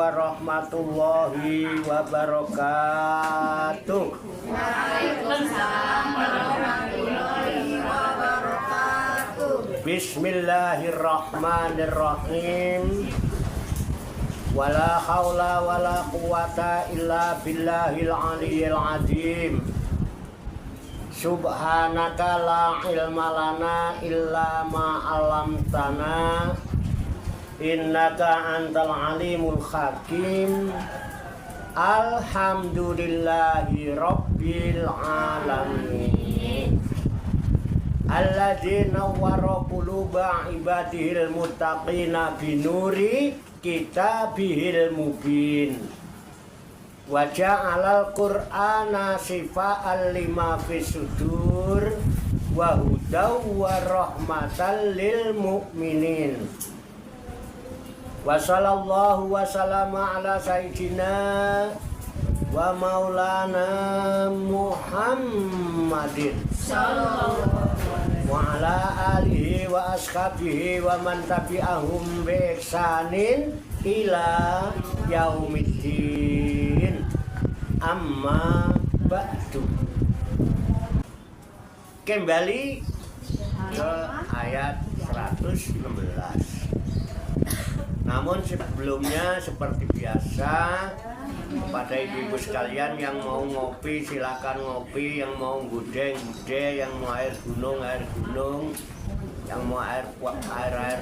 warahmatullahi wabarakatuh. Waalaikumsalam warahmatullahi wabarakatuh. Bismillahirrahmanirrahim. Wala haula wala quwata illa billahil aliyyil azim. Subhanaka la ilma lana illa ma 'allamtana innaka antal alimul hakim. Alhamdulillahi rabbil alamin. Alladzi nawwara quluba ibadihil muttaqina binuri kitabihil mubin. Wa ja'alal qur'ana shifa'an lima fis sudur wa hudaw wa rahmatan lil mu'minin. Wa sallallahu wa sallama ala sayyidina wa maulana Muhammadin wa ala alihi wa ashabihi wa man tabi'ahum bi ihsanin ila yaumiddin. Amma ba'du. Kembali ke ayat 116. Namun sebelumnya seperti biasa, pada ibu-ibu sekalian yang mau ngopi silakan ngopi, yang mau gudeng, yang mau air gunung, yang mau air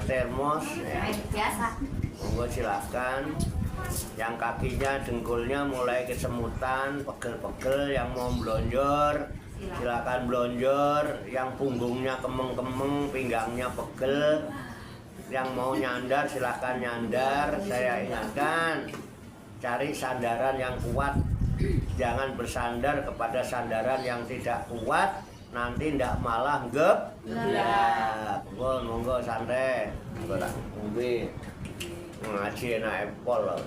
termos, Air biasa. monggo silakan. Yang kakinya dengkulnya mulai kesemutan, pegel-pegel, yang mau blonjor silakan blonjor, yang punggungnya kemeng-kemeng, pinggangnya pegel, yang mau nyandar silakan nyandar. Saya ingatkan, cari sandaran yang kuat, jangan bersandar kepada sandaran yang tidak kuat, nanti ndak malah geblak. Monggo santai, monggo tak ngombe ngaji enak epol lho.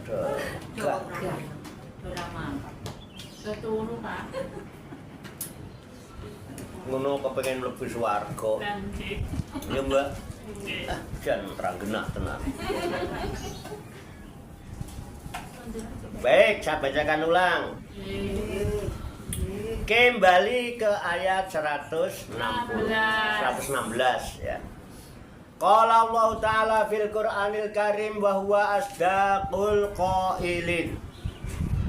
Ngono kepengen mlebu swarga. Ya Mbak. Jan terang genah tenan. Baik, saya bacakan ulang. Kembali ke ayat 116 ya. Qala Allah Ta'ala fil Qur'anil Karim wa huwa asdaqul qailin.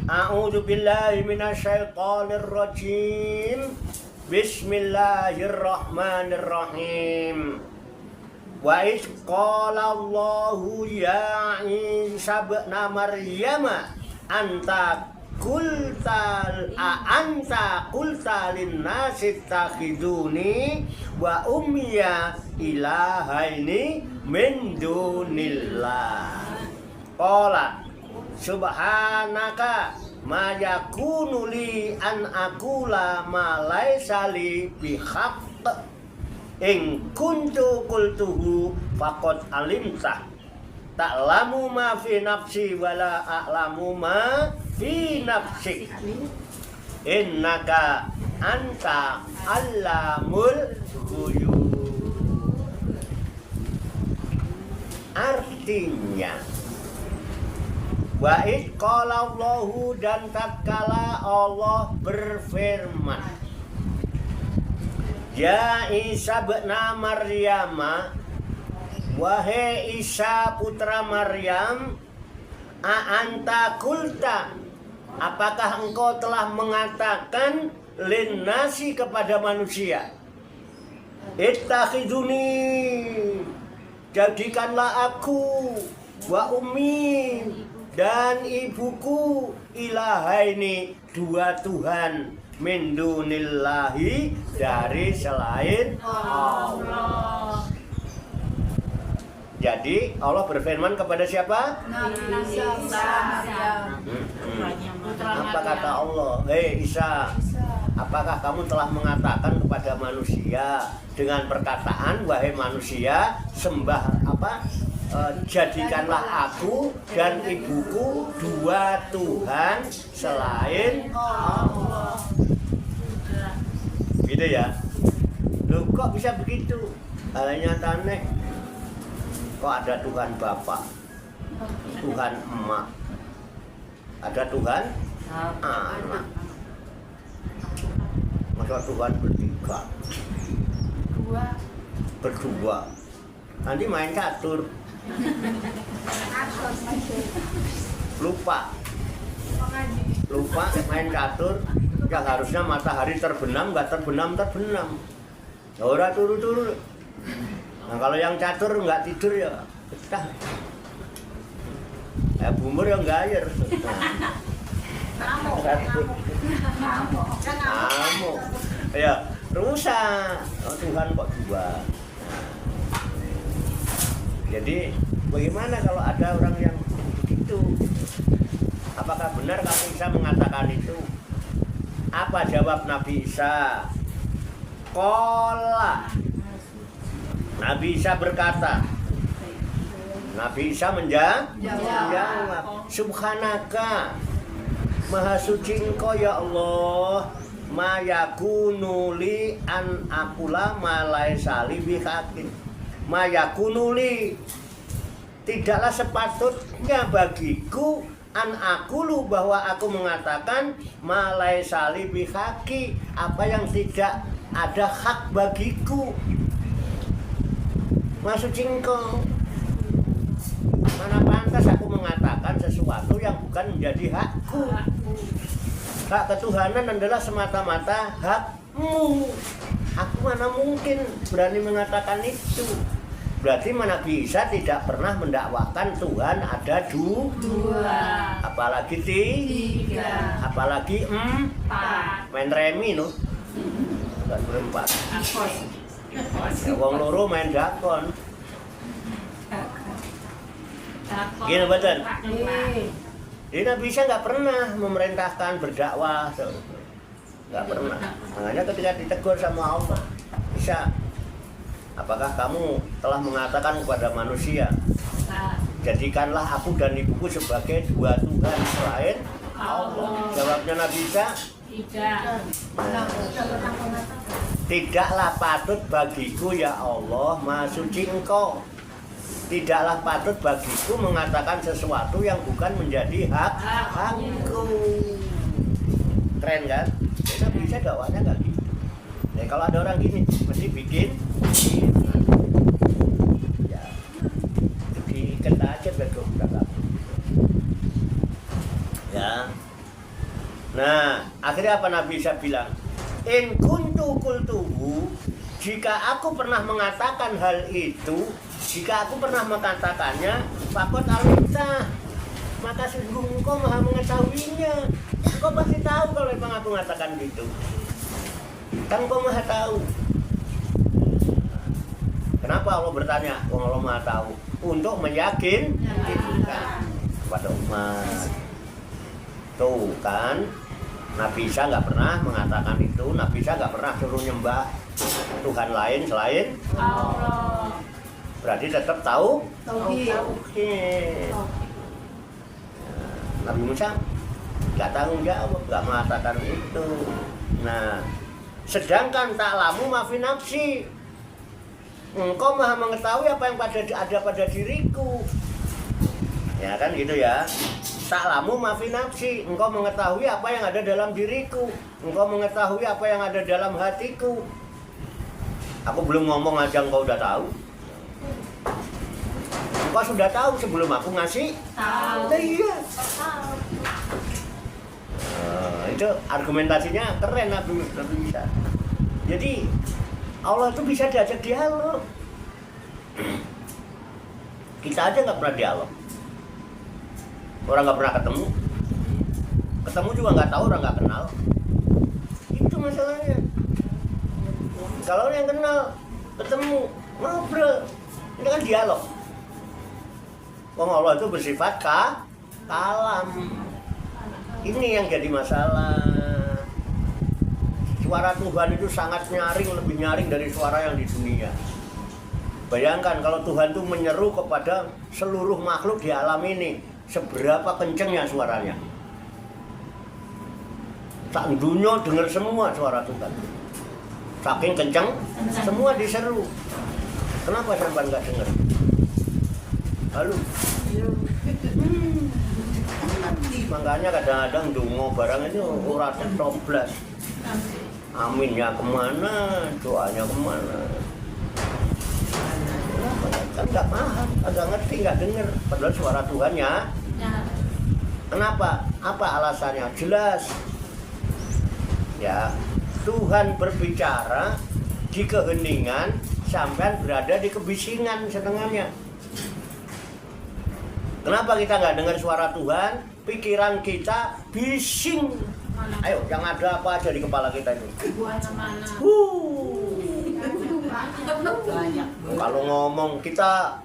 A'udzu billahi minasyaitonir rajim. Bismillahirrahmanirrahim. Wa iz qala Allahu ya Isa ibn Maryam anta qulta lin-nasi takhiduni wa ummiya ilahaini min dunillah. Qala subhanaka ma yakunu li an aqula ma laisa li bihaqq in kuntu qultuhu faqad alimta ta'lamu ma fi nafsi wala a'lamu ma fi nafsik innaka anta allamul ghuyub. Artinya, wa id qala Allahu, dan tatkala Allah berfirman, ya Isa bin Maryam, wahai Isa putra Maryam, a'anta kulta, apakah engkau telah mengatakan linnasi kepada manusia, ittakhiduni, jadikanlah aku, wa ummi, dan ibuku, ilahaini, dua Tuhan, min dunillahi, dari selain Allah. Jadi Allah berfirman kepada siapa? Nabi Isa. Apa kata Allah? Hei Isa, apakah kamu telah mengatakan kepada manusia dengan perkataan, wahai manusia, sembah apa? Jadikanlah aku dan ibuku dua Tuhan selain Allah. Gitu ya? Loh kok bisa begitu? Halnya taneh. Kok ada Tuhan Bapak, Tuhan Emak, Ada Tuhan anak. Masa Tuhan bertiga, berdua. Nanti main catur. Lupa main catur. Yang harusnya matahari terbenam, nggak terbenam. Ora turu-turu. Nah kalau yang catur nggak tidur ya betah. Bumur yang gayer. Kamu. Ya, rusak. Oh, Tuhan kok dua. Nah. Jadi bagaimana kalau ada orang yang begitu? Apakah benar Nabi Isa mengatakan itu? Apa jawab Nabi Isa? Qala. Nabi Isa berkata, Nabi Isa menjawab, Subhanaka, Maha suci Engkau ya Allah, ma yakunu li an aqula ma laisa li bihaqqin. Ma yakunu li, tidaklah sepatutnya bagiku an aqulu, bahwa aku mengatakan ma laisa li bihaqqi, apa yang tidak ada hak bagiku. Maha suci Engkau, mana pantas aku mengatakan sesuatu yang bukan menjadi hakku. Hak ketuhanan adalah semata-mata hakmu. Aku mana mungkin berani mengatakan itu. Berarti Nabi Isa tidak pernah mendakwakan Tuhan ada dua, apalagi tiga, apalagi empat. Main remi no, bukan berempat. Ya, wong loro main dakon. Gini betul. Jadi Nabi Isa nggak pernah memerintahkan berdakwah, nggak pernah. Makanya ketika ditegur sama Allah, Isa, apakah kamu telah mengatakan kepada manusia, jadikanlah aku dan ibuku sebagai dua Tuhan selain Allah? Jawabnya Nabi Isa, tidak. Nah, tidaklah patut bagiku ya Allah, Maha suci Engkau. Tidaklah patut bagiku mengatakan sesuatu yang bukan menjadi hakku. Keren kan? Kita bisa dakwahnya nggak gitu. Nah, kalau ada orang gini, mesti bikin ya, diikat aja begitu. Ya. Nah, akhirnya apa Nabi Isa bilang? In kuntu qultuhu, jika aku pernah mengatakan hal itu, jika aku pernah mengatakannya, fakot alimta, maka sungguh engkau maha mengetahuinya. Engkau pasti tahu kalau memang aku mengatakan gitu. Kan engkau maha tahu. Kenapa Allah bertanya? Allah maha tahu. Untuk meyakinkan kepada umat. Tuh kan, Nabi Isa nggak pernah mengatakan itu. Nabi Isa nggak pernah suruh nyembah Tuhan lain selain Allah. Berarti tetap tahu tauhid. Nabi Musa nggak tanggung jawab, nggak mengatakan itu. Nah, sedangkan ta'lamu ma fi nafsi, engkau maha mengetahui apa yang ada pada diriku. Ya kan gitu ya. Ta'lamu ma fi nafsi, engkau mengetahui apa yang ada dalam diriku. Engkau mengetahui apa yang ada dalam hatiku. Aku belum ngomong aja engkau udah tahu. Engkau sudah tahu sebelum aku ngasih tahu. Iya. Itu argumentasinya keren Nabi Isa. Jadi Allah itu bisa diajak dialog. Kita aja nggak pernah dialog. Orang nggak pernah ketemu juga nggak tahu, orang nggak kenal. Itu masalahnya. Kalau yang kenal, ketemu, ngobrol, ini kan dialog. Wong Allah itu bersifat kalam. Ini yang jadi masalah. Suara Tuhan itu sangat nyaring, lebih nyaring dari suara yang di dunia. Bayangkan kalau Tuhan itu menyeru kepada seluruh makhluk di alam ini, seberapa kencengnya suaranya. Sak dunia dengar semua suara Tuhan. Saking kenceng, semua diseru. Kenapa sampai nggak dengar? Halo? Makanya kadang-kadang dungo barang itu ora coblas. Aminnya kemana, doanya kemana. Kan nggak paham, agak ngerti, nggak denger. Padahal suara Tuhan ya. Kenapa? Apa alasannya? Jelas. Ya, Tuhan berbicara di keheningan, sampai berada di kebisingan setengahnya. Kenapa kita nggak dengar suara Tuhan? Pikiran kita bising. Ayo, yang ada apa aja di kepala kita itu? Kalau ngomong kita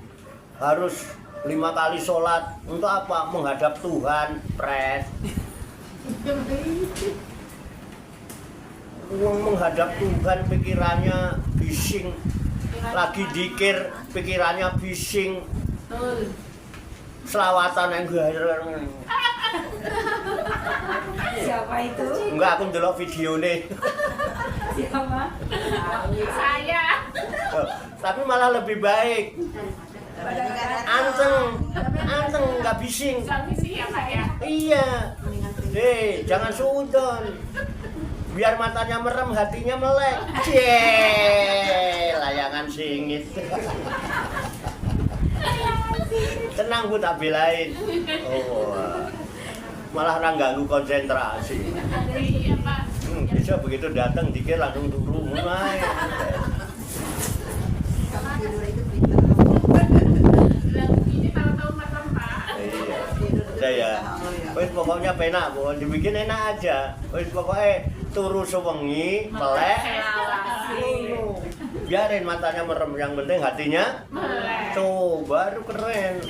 harus 5 kali sholat untuk apa? Menghadap Tuhan, pres. Menghadap Tuhan pikirannya bising. Lagi dikir pikirannya bising. Selawatan yang Siapa itu? enggak, aku ndelok video nih. Siapa? Saya. Tapi malah lebih baik. Anteng nggak bising. Ya, Pak ya. Iya. Jangan suudon. Biar matanya merem, hatinya melek. Layangan singit. Tenang Bu, tak belain. Oh, malah orang ganggu konsentrasi. Iya, Pak. Bisa begitu datang dikir langsung turun mulai. Ini tahu-tahu matang, Pak. Iya. Saya. Wis pokoknya penak, Bu. Dibikin enak aja. Wis pokoknya turu sewengi, melek. Biarin matanya merem, yang penting hatinya Melek. tuh baru keren.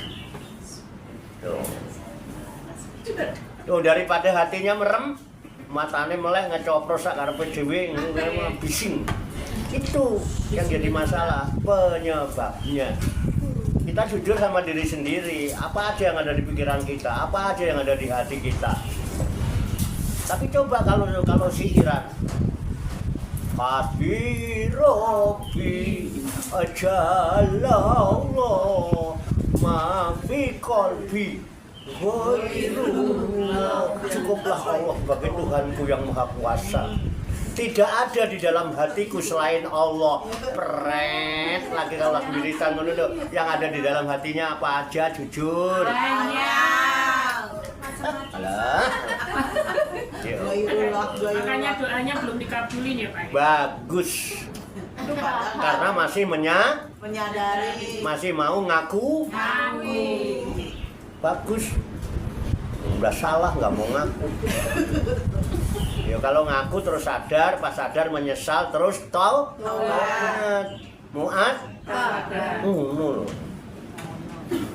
Tuh daripada hatinya merem, matanya melek ngecopros sak karepe dhewe bising. Itu yang jadi masalah, penyebabnya. Kita jujur sama diri sendiri, apa aja yang ada di pikiran kita, apa aja yang ada di hati kita. Tapi coba kalau siiran. Hasbi Rabbi ajalallah ma fi qalbi ghairullah. Cukuplah Allah sebagai Tuhanku yang maha kuasa. Tidak ada di dalam hatiku selain Allah. Pret lagi kalau lagu wiritan ngono lho. Yang ada di dalam hatinya apa aja, jujur. Banyak. Alah. Makanya doanya belum dikabulin ya Pak. Bagus. Karena masih menyadari, masih mau ngaku. Bagus. Udah salah nggak mau ngaku. Ya kalau ngaku terus sadar, pas sadar menyesal terus taubat. Muat. Ngono.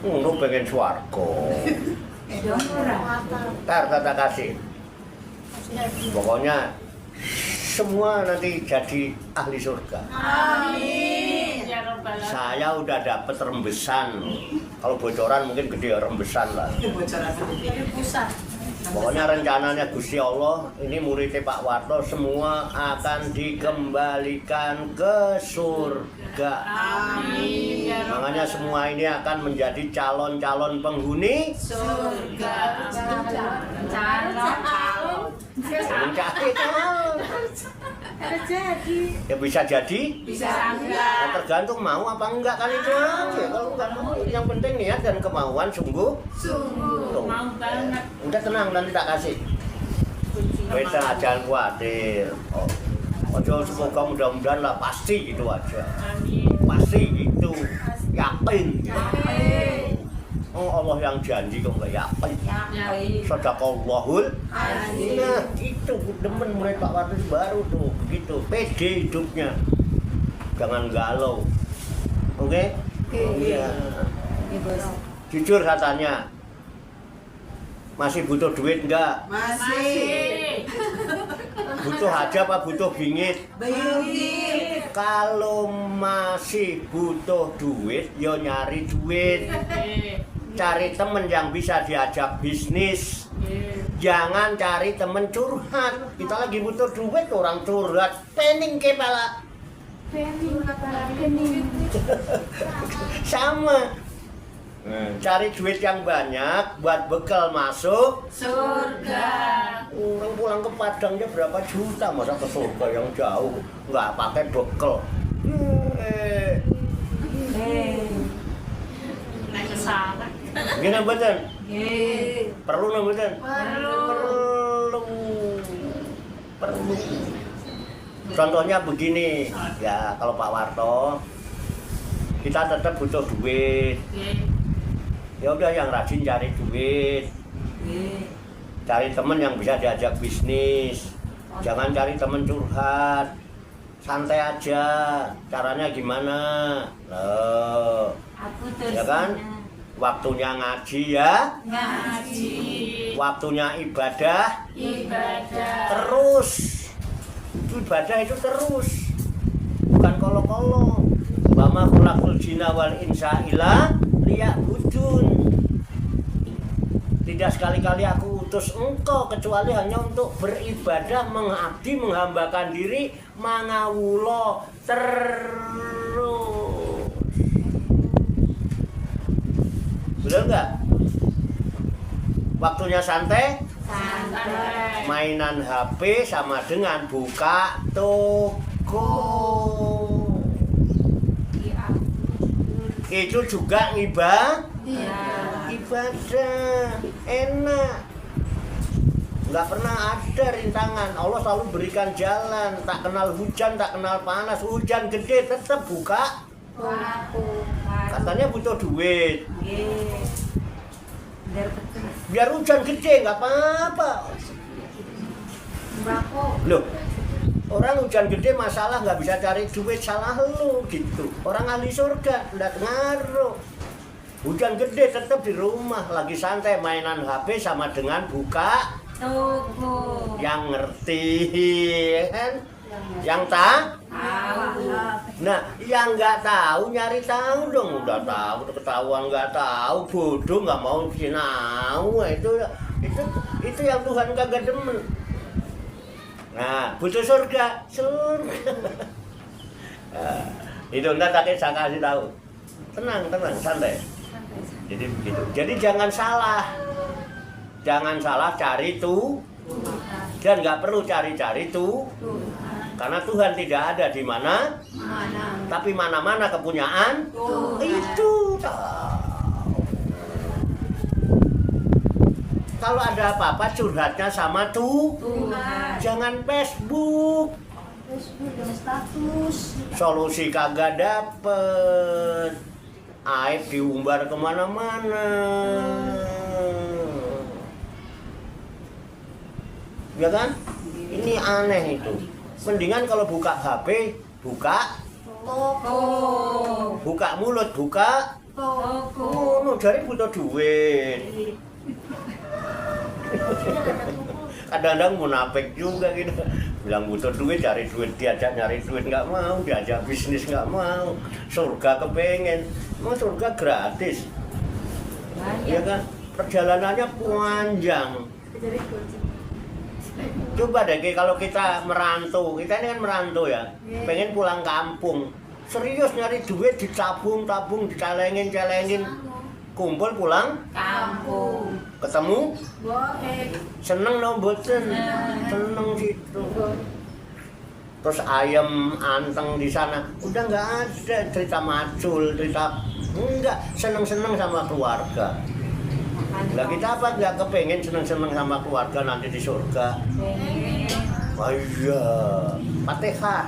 Ngono pengen swarga. Kata kasih. Pokoknya semua nanti jadi ahli surga. Amin. Ya Rabbal alamin. Saya udah dapet rembesan. Kalau bocoran mungkin gede rembesan lah. Pusat. Pokoknya rencananya Gusti Allah, ini muridnya Pak Warto semua akan dikembalikan ke surga. Amin. Ya Rabbal Makanya semua ini akan menjadi calon-calon penghuni surga. Calon. mencari calon. Ya bisa jadi, Bisa ya, enggak? tergantung mau apa enggak kan itu aja. Kalau enggak mau, yang penting niat dan kemauan sungguh. Tuh. Mau banget. Udah tenang, nanti tak kasih. Wes jangan khawatir. Ojo semoga mudah-mudahan lah pasti gitu aja. Amin. Pasti gitu. Yakin. Amin. Oh Allah yang janji kok nggak yakin. Yakin. Sedaqallahul. Amin. Nah itu demen mulai Pak Wadis baru tuh begitu. Pede hidupnya. Jangan galau. Oke? Iya. Jujur katanya. Masih butuh duit enggak? masih Butuh aja apa butuh bingit? bingit, Kalau masih butuh duit, yo nyari duit. Cari temen yang bisa diajak bisnis. Jangan cari temen curhat. Kita lagi butuh duit, orang curhat. Pening kepala. Sama. Cari duit yang banyak buat bekal masuk Surga. orang pulang ke Padangnya berapa juta masa ke surga yang jauh nggak pakai bekal. Nah, kesalahan. Gini betul. Nggih. Perlu nggak betul? Perlu. Perlu. Contohnya begini, ya kalau Pak Warto, kita tetap butuh duit. Nggih. Ya udah yang rajin cari duit, Nggih. cari temen yang bisa diajak bisnis. Jangan cari temen curhat, santai aja. Caranya gimana? Loh, Aku ya kan? Waktunya ngaji ya, Ngaji. waktunya ibadah. Ibadah. Terus ibadah itu terus, bukan kolo-kolo. Wa ma khalaqul jinna wal insa illa liya'budun. Tidak sekali-kali aku utus engkau kecuali hanya untuk beribadah, mengabdi, menghambakan diri, mangawulo terus. Betul nggak? Waktunya santai, Santai. mainan HP sama dengan buka toko. Itu juga ibadah enak. Nggak pernah ada rintangan. Allah selalu berikan jalan. Tak kenal hujan, tak kenal panas. Hujan gede tetap buka. Katanya butuh duit. Nggih. Biar betul. Biar hujan gede nggak apa-apa. Sembako. Loh, orang hujan gede masalah nggak bisa cari duit, salah lu gitu. Orang ahli surga nggak ngaruh. Hujan gede tetap di rumah lagi santai mainan HP sama dengan buka Toko. yang ngerti ya kan, yang tak. Nah, yang nggak tahu nyari tahu dong. Udah tahu, udah ketahuan nggak tahu, bodoh nggak mau sinau. Itu yang Tuhan kagak demen. Nah, butuh surga. Nah, itu ntar saya kasih tahu. Tenang, santai. Jadi begitu. Jadi jangan salah cari dan nggak perlu cari-cari karena Tuhan tidak ada di mana, tapi mana-mana kepunyaan itu. Kalau ada apa-apa curhatnya sama Tuhan. jangan Facebook. Status. Solusi kagak dapet, aib diumbar kemana-mana. Ya kan? Ini aneh itu. Mendingan kalau buka HP, buka mulut, buka Toko. dari butuh duit. Kadang-kadang munafik juga gitu, bilang butuh duit, cari duit, diajak nyari duit nggak mau, diajak bisnis nggak mau, surga kepengen, mau surga gratis, ya kan? Perjalanannya panjang. Coba deh kalau kita merantau, kita ini kan merantau ya, pengen pulang kampung, serius nyari duit, ditabung, dicalengin, kumpul pulang Kampung. ketemu Boleh. seneng no boten, seneng situ. Terus ayam anteng di sana udah nggak ada cerita macul, cerita enggak, seneng sama keluarga. Lah kita apa nggak kepengen seneng sama keluarga nanti di surga? Oh iya, Fatihah.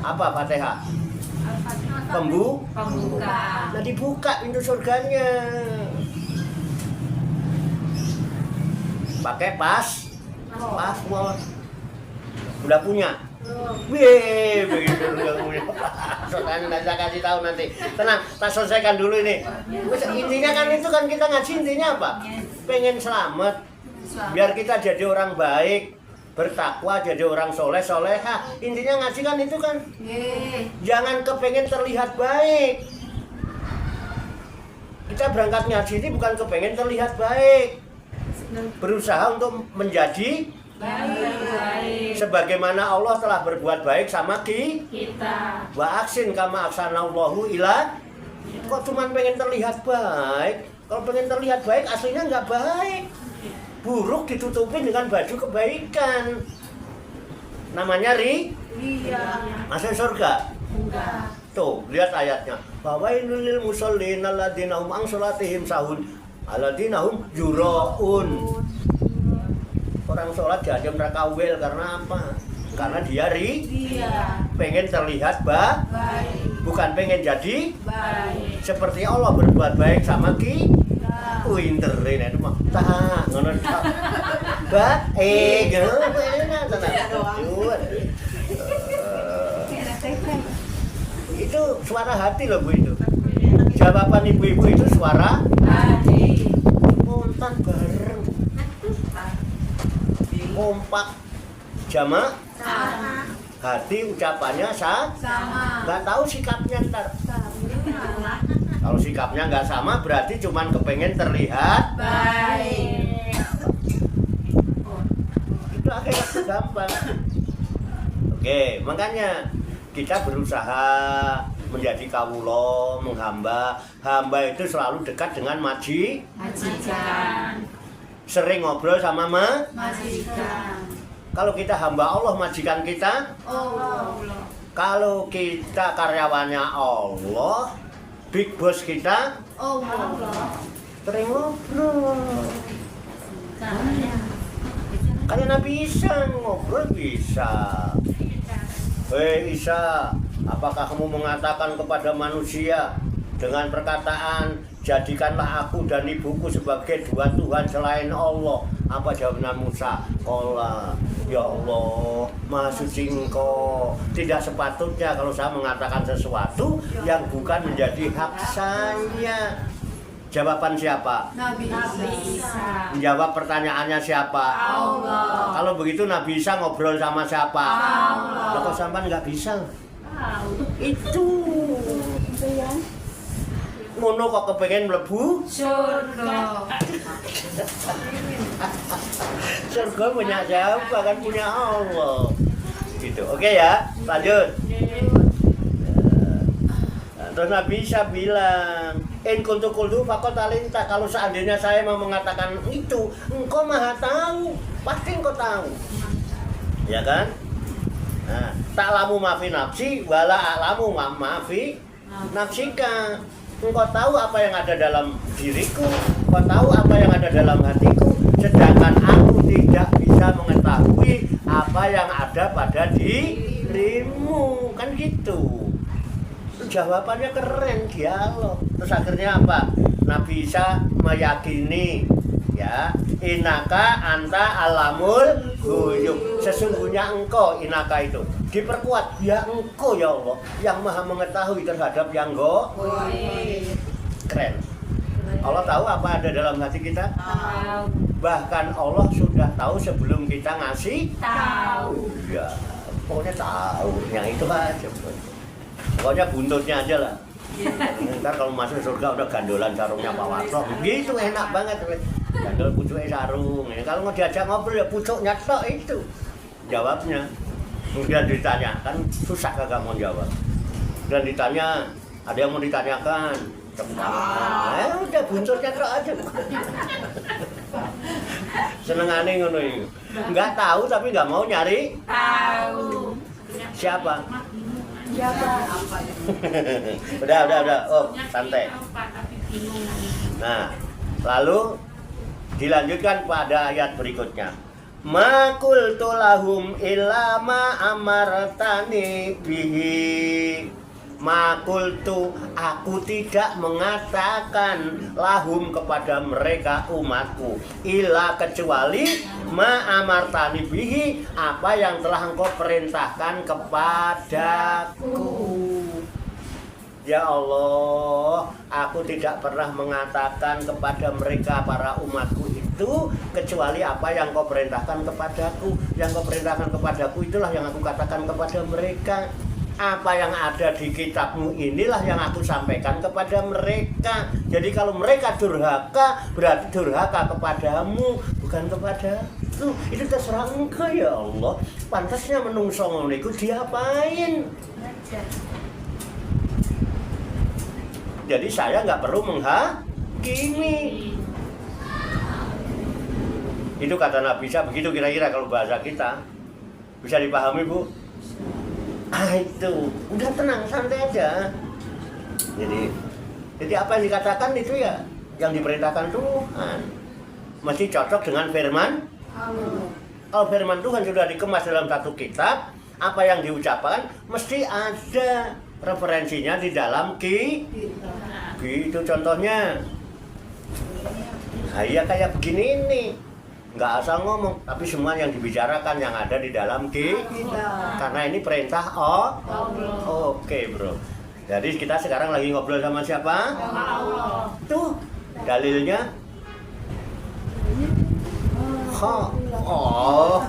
Apa Fatihah? Pembuka. Nah dibuka pintu surganya. Pakai password. Udah punya? Wih, begitu udah punya. Saya kasih tahu nanti. Tenang, tak selesaikan dulu ini. Intinya kan itu kan kita ngaji intinya apa? Pengen selamat. Biar kita jadi orang baik, bertakwa, jadi orang soleha. Intinya ngaji kan itu kan. Jangan kepengen terlihat baik. Kita berangkat ngaji ini bukan kepengen terlihat baik. Berusaha untuk menjadi Baik. sebagaimana Allah telah berbuat baik sama Kita. wa aksin kama aksanallahu ila Kok cuma pengen terlihat baik? Kalau pengen terlihat baik, aslinya nggak baik. Buruk ditutupin dengan baju kebaikan. Namanya Iya. masuk surga. Enggak. Tuh, lihat ayatnya. Fawailul lil musallin alladzina hum an salatihim sahun alladzina hum yuraun. Orang sholat jam rakawel karena apa? Karena dia Iya. pengen terlihat Baik. bukan pengen jadi Baik. seperti Allah berbuat baik sama kita. Iya. Winterin itu mah tak ngono tak. Baik, enak tenan. Itu suara hati loh Bu itu. Jawaban ibu-ibu itu suara Hati. spontan bareng. Kompak jamak Sama. hati ucapannya Sama. nggak tahu sikapnya ntar. Kalau sikapnya nggak sama berarti cuman kepengen terlihat. Baik. Itu akhirnya gampang. Oke, makanya kita berusaha menjadi kawula, menghamba. Hamba itu selalu dekat dengan Majikan. sering ngobrol sama Majikan. Kalau kita hamba Allah, majikan kita. Allah. Kalau kita karyawannya Allah, big boss kita Allah. sering ngobrol. Kalian Nabi Isa ngobrol bisa. Hei Isa, apakah kamu mengatakan kepada manusia dengan perkataan jadikanlah aku dan ibuku sebagai dua Tuhan selain Allah? Apa jawaban Musa? Qala, ya Allah, Maha Suci Engkau. Tidak sepatutnya kalau saya mengatakan sesuatu yang bukan menjadi hak saya. Jawaban siapa? Nabi Isa. Menjawab pertanyaannya siapa? Allah. Kalau begitu Nabi Isa ngobrol sama siapa? Allah. Lah kok sampean nggak bisa? Itu. Ngono kok kepengen mlebu Surga. surga punya siapa? Kan punya Allah. Gitu. Oke ya, lanjut. Terus Nabi Isa bilang, in kuntu kultu fakot alinta. Kalau seandainya saya mau mengatakan itu, engkau maha tahu, pasti engkau tahu, ya kan? Nah, tak lamu maafi nafsi, wala alamu maafi nafsika. Engkau tahu apa yang ada dalam diriku, engkau tahu apa yang ada dalam hatiku, sedangkan aku tidak bisa mengetahui apa yang ada pada dirimu, kan gitu. Jawabannya keren, dialog. Terus akhirnya apa? Nabi Isa meyakini, ya, inaka anta alamul ghuyub. Sesungguhnya engkau, inaka itu diperkuat, ya engkau ya Allah yang maha mengetahui terhadap yang goib. Keren. Allah tahu apa ada dalam hati kita. Bahkan Allah sudah tahu sebelum kita ngasih Tahu. ya, pokoknya tahu. Yang itu aja. Pokoknya buntutnya aja lah. Ntar kalau masuk surga udah gandolan sarungnya Pak Warto. Begitu enak banget. Gandol pucuknya sarung. Kalau mau diajak ngobrol ya pucuknya tok itu. Jawabnya. Kemudian ditanya, kan susah kagak mau jawab. Dan ditanya, ada yang mau ditanyakan. Cepat. Udah buntutnya tok aja. Senengane ngono iki. Enggak tahu tapi enggak mau nyari. Tahu. Siapa? Siapa? Udah. Oh, santai. Nah, lalu dilanjutkan pada ayat berikutnya. Ma qultu lahum illa ma amartani bihi. Ma qultu, aku tidak mengatakan lahum kepada mereka umatku illa kecuali ma amartani bihi, apa yang telah engkau perintahkan kepadaku. Ya Allah, aku tidak pernah mengatakan kepada mereka para umatku itu kecuali apa yang kau perintahkan kepadaku. Yang kau perintahkan kepadaku itulah yang aku katakan kepada mereka. Apa yang ada di kitabmu inilah yang aku sampaikan kepada mereka. Jadi kalau mereka durhaka, berarti durhaka kepadamu, bukan kepadaku. Itu terserah engkau ya Allah. Pantasnya menungso ngono iku diapain? jadi saya nggak perlu menghakimi. Itu kata Nabi Isa, begitu kira-kira kalau bahasa kita. Bisa dipahami, Bu? Itu udah tenang, santai aja. Jadi apa yang dikatakan itu ya yang diperintahkan Tuhan. Mesti cocok dengan firman Allah. Kalau firman Tuhan sudah dikemas dalam satu kitab, apa yang diucapkan mesti ada referensinya di dalam gitu contohnya. Nah, iya kayak begini ini. Nggak asal ngomong, tapi semua yang dibicarakan yang ada di dalam karena ini perintah Allah. Oke, Bro. Jadi kita sekarang lagi ngobrol sama siapa? Allah. Tuh, dalilnya. Oh.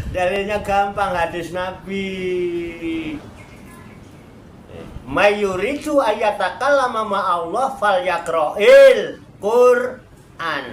Dalilnya gampang, hadis Nabi. Mayuridu ayatakallama ma'allah falyaqra'il Quran.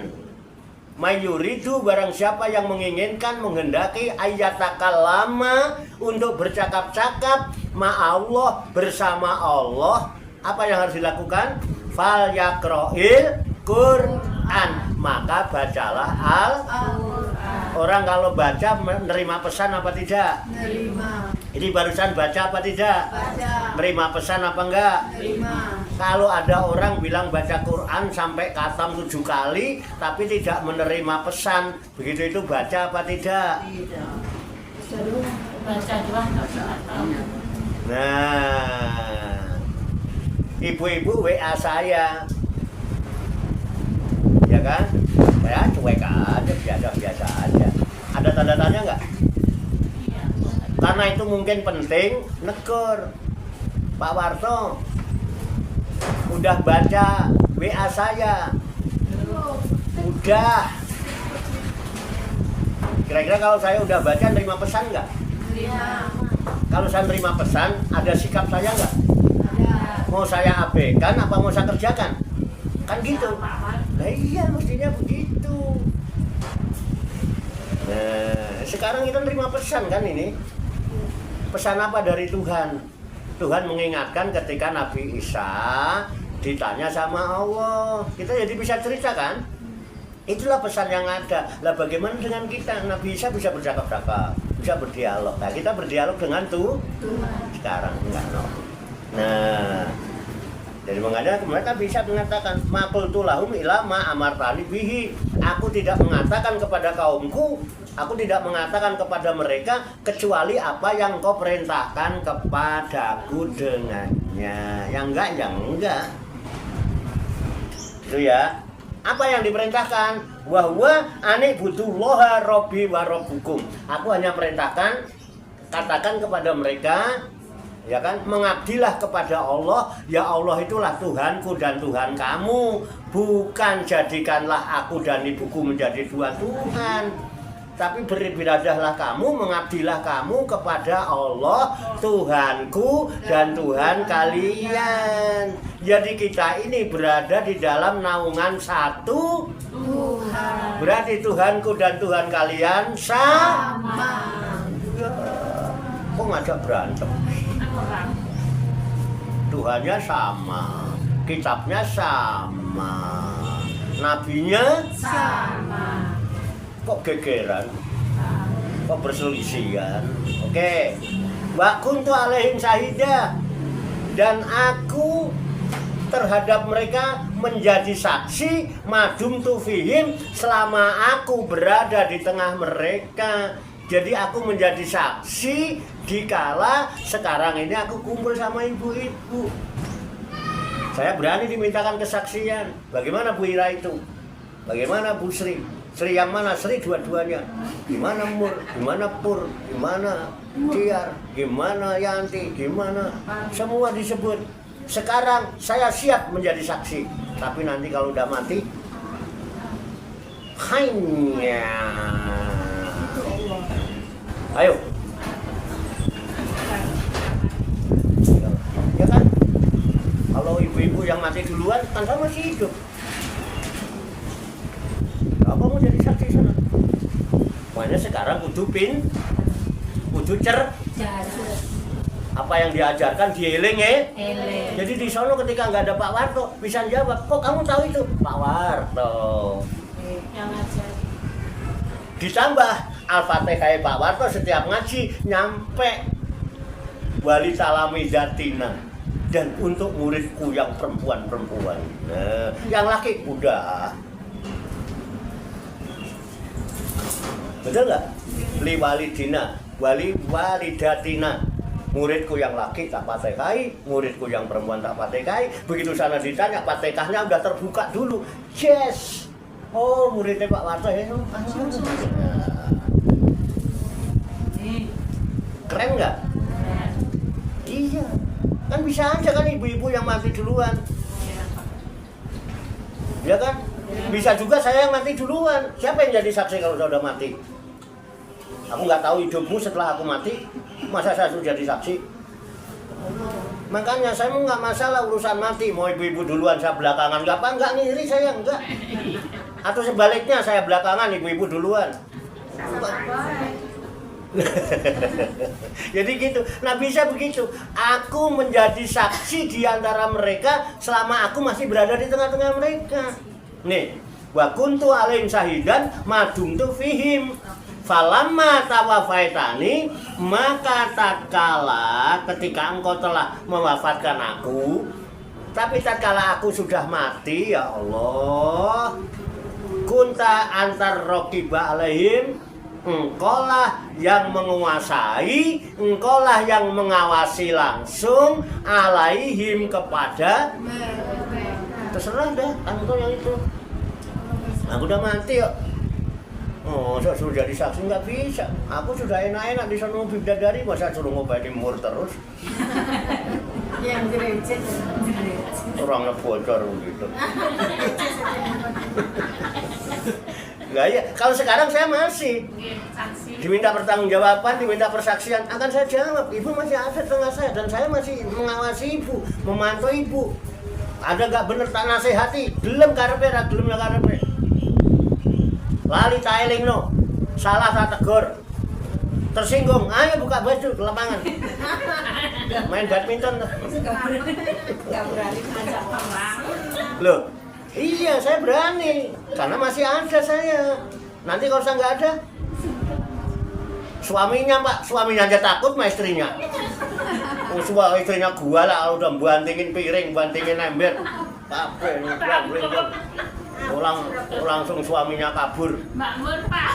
Mayuridu barang siapa yang menginginkan, menghendaki ayatakallama untuk bercakap-cakap ma'allah bersama Allah, apa yang harus dilakukan? Falyaqra'il Quran, maka bacalah Al-Quran. Orang kalau baca menerima pesan apa tidak? Nerima. Ini barusan baca apa tidak? Baca. Menerima pesan apa enggak? Nerima. Kalau ada orang bilang baca Quran sampai khatam 7 kali tapi tidak menerima pesan, begitu itu baca apa tidak? Tidak. Baca doang nggak bisa tahu. Nah, ibu-ibu WA saya, ya kan? Saya cuek aja, biasa aja. Ada tanda tanya nggak? Karena itu mungkin penting, negur. Pak Warto, udah baca WA saya? Udah. Kira-kira kalau saya udah baca, nerima pesan nggak? Nerima. Kalau saya nerima pesan, ada sikap saya nggak? Ada. Mau saya abaikan apa mau saya kerjakan? Kan gitu. Nah iya, mestinya begitu. Nah, sekarang kita nerima pesan kan ini. Pesan apa dari Tuhan? Tuhan mengingatkan ketika Nabi Isa ditanya sama Allah. Kita jadi bisa cerita kan? Itulah pesan yang ada. Lah bagaimana dengan kita? Nabi Isa bisa bercakap-cakap, bisa berdialog. Nah, kita berdialog dengan Tuhan. Sekarang enggak, no. Nah, jadi makanya mereka bisa mengatakan maqultu lahum ila ma amartani bihi. Aku tidak mengatakan kepada kaumku, aku tidak mengatakan kepada mereka kecuali apa yang kau perintahkan kepadaku dengannya. Yang enggak. Itu ya. Apa yang diperintahkan? Wahwa anibudullaha rabbi wa rabbukum. Aku hanya perintahkan, katakan kepada mereka, ya kan, mengabdilah kepada Allah. Ya Allah itulah Tuhanku dan Tuhan kamu. Bukan jadikanlah aku dan ibuku menjadi dua Tuhan, tapi beribadahlah kamu, mengabdilah kamu kepada Allah Tuhanku dan Tuhan kalian. Jadi kita ini berada di dalam naungan satu Tuhan. Berarti Tuhanku dan Tuhan kalian sama. Kok ngajak berantem? Tuhannya sama, kitabnya sama, nabinya Sama. kok gegeran, kok berselisihan. Oke, wa kuntu alaihim syahida, dan aku terhadap mereka menjadi saksi madumtu fihim, selama aku berada di tengah mereka. Jadi aku menjadi saksi dikala sekarang ini aku kumpul sama ibu-ibu. Saya berani dimintakan kesaksian. Bagaimana Bu Ira itu? Bagaimana Bu Sri? Sri yang mana? Sri dua-duanya. Gimana Mur? Gimana Pur? Gimana Tiar? Gimana Yanti? Gimana? Semua disebut. Sekarang saya siap menjadi saksi. Tapi nanti kalau udah mati, hanya. Ayo. Ya kan? Kalau ibu-ibu yang mati duluan, kan saya masih hidup. Apa mau jadi saksi sana? Makanya sekarang kudu cer. apa yang diajarkan dieling Ele. Jadi di sono ketika nggak ada Pak Warto bisa jawab, kok kamu tahu itu Pak Warto. Yang ngajar. Ditambah Al-Fatihah Pak Warto setiap ngaji nyampe wali salami datina. Dan untuk muridku yang perempuan-perempuan, nah, yang laki udah. Betul nggak? Li walidina, walidatina. Muridku yang laki tak fatihai, muridku yang perempuan tak fatihai. Begitu sana ditanya, fatihahnya udah terbuka dulu. Yes. Oh, muridnya Pak Warto ya. Keren nggak? Iya. Kan bisa aja kan ibu-ibu yang mati duluan. Ya kan? Bisa juga saya yang mati duluan. Siapa yang jadi saksi kalau saya udah mati? Aku nggak tahu hidupmu setelah aku mati. Masa saya sudah jadi saksi? Makanya saya nggak masalah urusan mati. Mau ibu-ibu duluan, saya belakangan. Nggak ngiri saya, enggak. Atau sebaliknya saya belakangan, ibu-ibu duluan. Jadi gitu. Nah bisa begitu. Aku menjadi saksi di antara mereka selama aku masih berada di tengah-tengah mereka. Nih, wa kuntu alaihim syahidan madumtu fihim. Falamma tawafaitani, maka tatkala ketika engkau telah mewafatkan aku, tapi tatkala aku sudah mati, ya Allah, kunta antar rokiba alaihim, engkaulah yang menguasai, engkaulah yang mengawasi langsung alaihim kepada. Terserah dah, engkau yang itu. Aku udah mati ya. Oh, saya suruh jadi saksi nggak bisa. Aku sudah enak-enak di sana bidadari, masa suruh ngobati mur terus. Yang gereja. Orangnya bocor begitu. Nggak ya, kalau sekarang saya masih diminta pertanggungjawaban, diminta persaksian, akan saya jawab. Ibu masih ada tengah saya dan saya masih mengawasi ibu, memantau ibu. Ada nggak bener tak nasihati? Gelem karepe ra gelem ya karepe. Lali taeling no, salah tak tegur, tersinggung, ayo buka baju ke lapangan, main badminton. Nggak berani ngajak orang. Loh, iya saya berani, karena masih ada saya. Nanti kalau saya nggak ada, suaminya Pak, suaminya aja takut sama istrinya. Suami istrinya gua lah, udah bantingin piring, bantingin ember, apa ini, langsung suaminya kabur. Makmur Pak.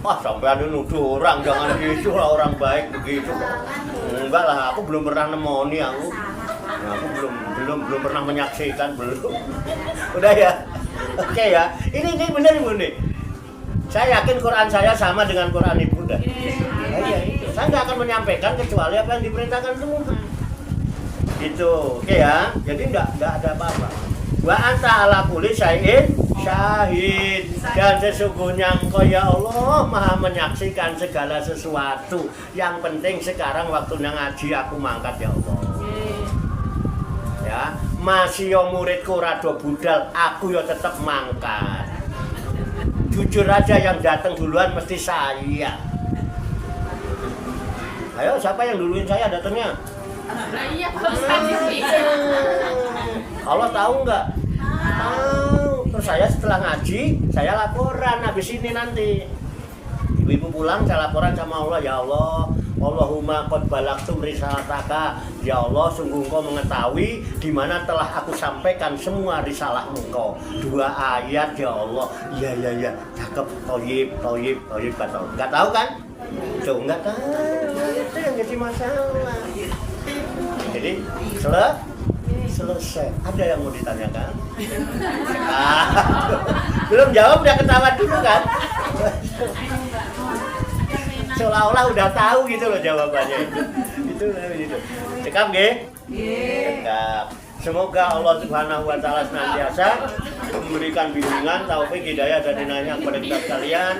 Wah sampai ada nuduh orang, jangan gitu lah, orang baik begitu. Enggak lah, aku belum pernah nemoni aku. Nah, aku belum pernah menyaksikan, belum. Udah ya, oke ya. Ini benar ibu nih. Saya yakin Quran saya sama dengan Quran ibu dah. Iya itu. Saya nggak akan menyampaikan kecuali apa yang diperintahkan Tuhan. Itu, oke ya. Jadi nggak ada apa-apa. Wa anta ala kulli syai'in syahid. Dan sesungguhnya engkau ya Allah maha menyaksikan segala sesuatu. Yang penting sekarang waktunya ngaji aku mangkat ya Allah. Ya, masih yo muridku rado budal, aku yo tetap mangkat. Jujur aja yang datang duluan mesti saya. Ayo siapa yang duluin saya datangnya? Nah, iya, Pak. Allah tahu nggak? Tahu. Terus saya setelah ngaji, saya laporan habis ini nanti. Ibu-ibu pulang, saya laporan sama Allah, ya Allah, Allahumma qad balagtum risalataka. Ya Allah, sungguh Engkau mengetahui di mana telah aku sampaikan semua risalah Engkau. 2 ayat ya Allah. Iya, cakep, toyib, nggak tahu kan? Tuh, nggak tahu. Itu yang jadi masalah. Jadi, selesai. Ada yang mau ditanyakan? Belum jawab udah ketawa dulu kan? Seolah-olah udah tahu gitu loh jawabannya itu. Cekap nggih? Cekap. Semoga Allah Subhanahu wa taala senantiasa memberikan bimbingan, taufik, hidayah dan inayahnya kepada kita sekalian,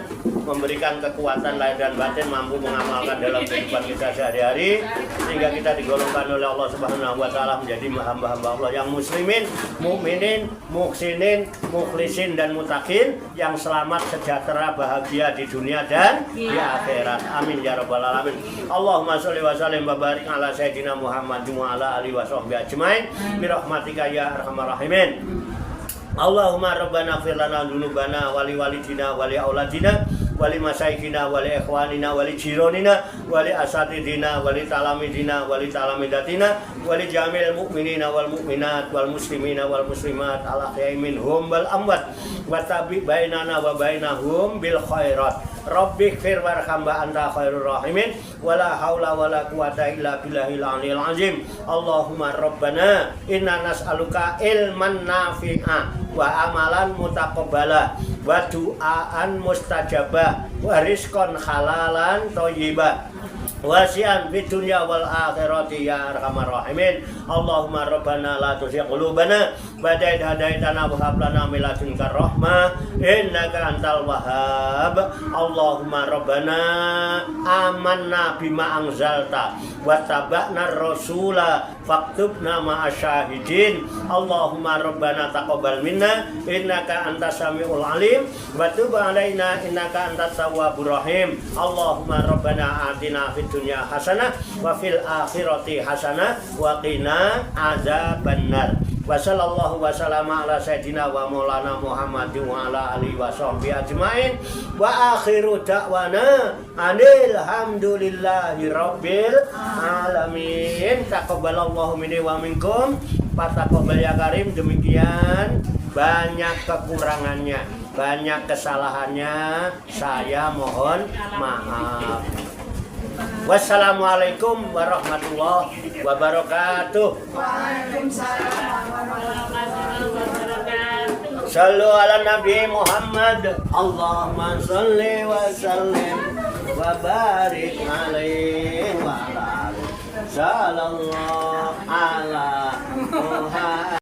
memberikan kekuatan lahir dan batin, mampu mengamalkan dalam kehidupan kita sehari-hari, sehingga kita digolongkan oleh Allah Subhanahu wa taala menjadi hamba-hamba Allah yang muslimin, mukminin, muhsinin, mukhlisin dan mutakin, yang selamat, sejahtera, bahagia di dunia dan di akhirat. Amin ya rabbal alamin. Allahumma sholli wa sallim wa barik ala sayyidina Muhammad wa ala alihi wa sahbihi ajmain bi rahmatika ya arhamar rahimin. Allahumma rabbana ighfir lana dzunubana wa li walidina wa li auladina wa li masyayikhina wa li ikhwanina wa li jironina wa li asatidina wa li talamidina wa li talamidatina wa li jamil mu'minina wal mu'minat wal muslimina wal muslimat al ahya'i minhum wal amwat wa tabi bainana wa bainahum bil khairat. Rabbi ighfir warham wa anta khairur rahimin wala haula wala quwata illa billahil aliyil azim. Allahumma rabbana inna nas'aluka ilman nafi'a wa amalan mutaqabbala wa du'aan mustajabah wa rizqan halalan thayyibah wasi'an fid dunya wal akhirati ya arhamar rahimin. Allahumma rabbana la tuzigh qulubana ba'da idh hadaitana wa hab lana min ladunka rahmah innaka antal wahhab. Allahumma rabbana amanna bima anzalta wa taba'na rasula faktubna ma'asyahidin. Allahumma rabbana taqabbal minna innaka antas samiul alim wa tub alaina innaka antat tawwabur rahim. Allahumma rabbana atina fid dunya hasanah wa fil akhirati hasanah wa qina azabannar. Wa sallallahu wa sallama ala sayyidina wa maulana Muhammadin wa ala alihi wa sahbihi ajmain. Wa akhiru da'wana anil hamdulillahi rabbil alamin. Taqabbalallahu minni wa minkum. Fataqabbal ya karim. Demikian, banyak kekurangannya, banyak kesalahannya, saya mohon maaf. Wassalamualaikum warahmatullahi wabarakatuh. Sallu ala Nabi Muhammad. Allahumma salli wa sallim wa barik alaihi wa ala alihi. Sallallahu ala Muhammad.